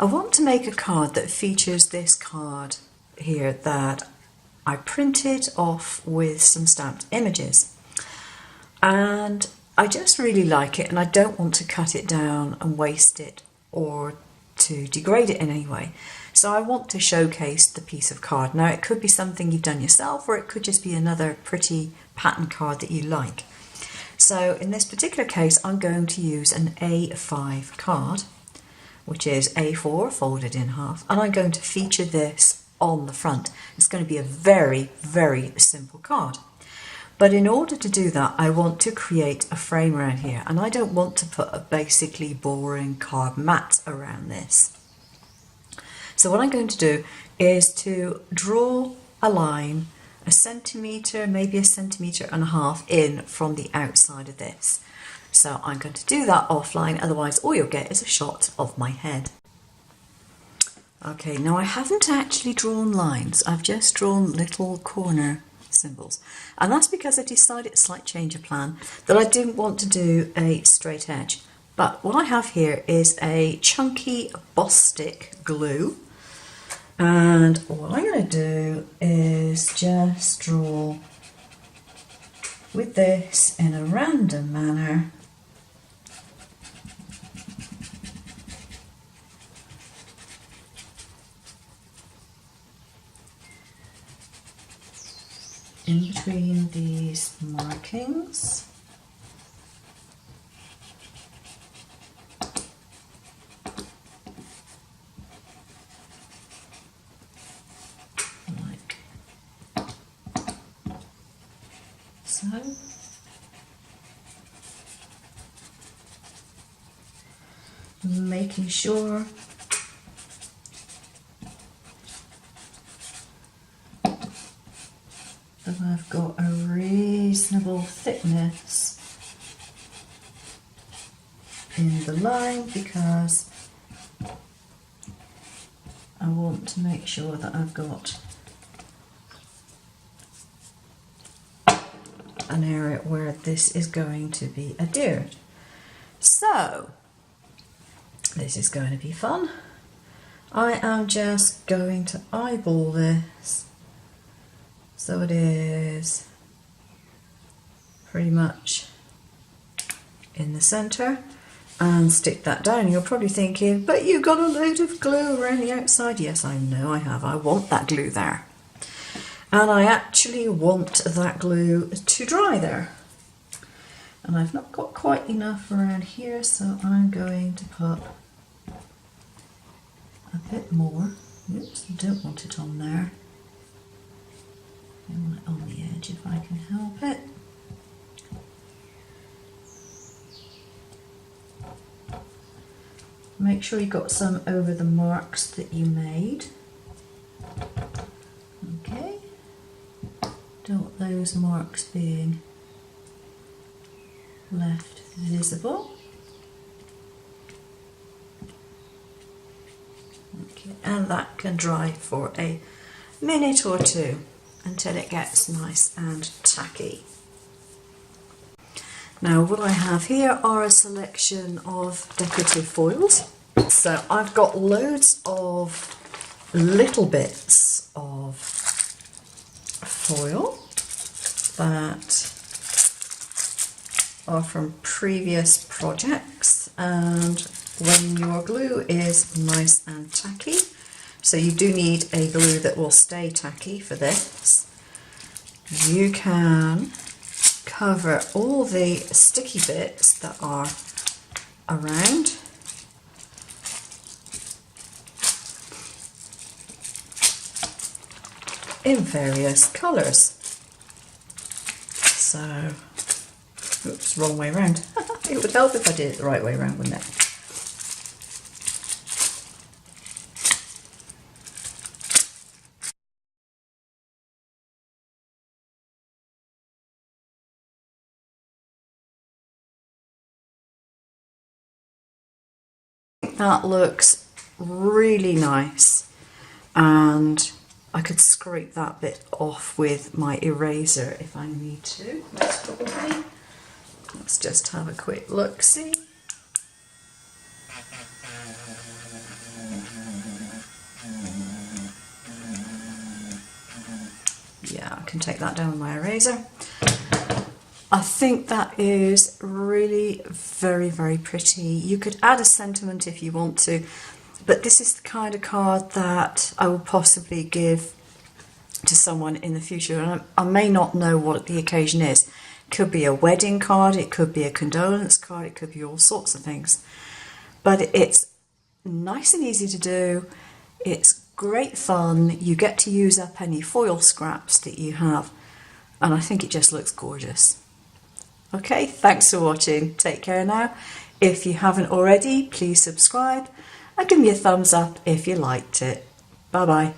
I want to make a card that features this card here that I printed off with some stamped images. And I just really like it, and I don't want to cut it down and waste it or to degrade it in any way. So I want to showcase the piece of card. Now it could be something you've done yourself, or it could just be another pretty pattern card that you like. So in this particular case, I'm going to use an A5 card, which is A4 folded in half, and I'm going to feature this on the front. It's going to be a very, very simple card. But in order to do that, I want to create a frame around here, and I don't want to put a basically boring card mat around this. So what I'm going to do is to draw a line, a centimetre, maybe a centimetre and a half in from the outside of this. So I'm going to do that offline, otherwise all you'll get is a shot of my head. Okay, now I haven't actually drawn lines, I've just drawn little corner symbols, and that's because I decided, a slight change of plan, that I didn't want to do a straight edge. But what I have here is a chunky boss stick glue, and what I'm going to do is just draw with this in a random manner in between these markings. Like so. Making sure that I've got a reasonable thickness in the line, because I want to make sure that I've got an area where this is going to be adhered. So this is going to be fun. I am just going to eyeball this so it is pretty much in the centre, and stick that down. You're probably thinking, but you've got a load of glue around the outside. Yes, I know I have. I want that glue there. And I actually want that glue to dry there. And I've not got quite enough around here, so I'm going to put a bit more. Oops, I don't want it on there. I want it on the edge if I can help it. Make sure you got some over the marks that you made. Okay. Don't want those marks being left visible. Okay, and that can dry for a minute or two until it gets nice and tacky. Now what I have here are a selection of decorative foils. So I've got loads of little bits of foil that are from previous projects, and when your glue is nice and tacky, so you do need a glue that will stay tacky for this, you can cover all the sticky bits that are around in various colours. So, oops, wrong way around. It would help if I did it the right way around, wouldn't it? That looks really nice, and I could scrape that bit off with my eraser if I need to. Let's just have a quick look, see. can take that down with my eraser. I think that is really very, very pretty. You could add a sentiment if you want to, but this is the kind of card that I will possibly give to someone in the future, and I may not know what the occasion is. It could be a wedding card, it could be a condolence card, it could be all sorts of things. But it's nice and easy to do. It's great fun. You get to use up any foil scraps that you have, and I think it just looks gorgeous. Okay, thanks for watching. Take care now. If you haven't already, please subscribe and give me a thumbs up if you liked it. Bye bye.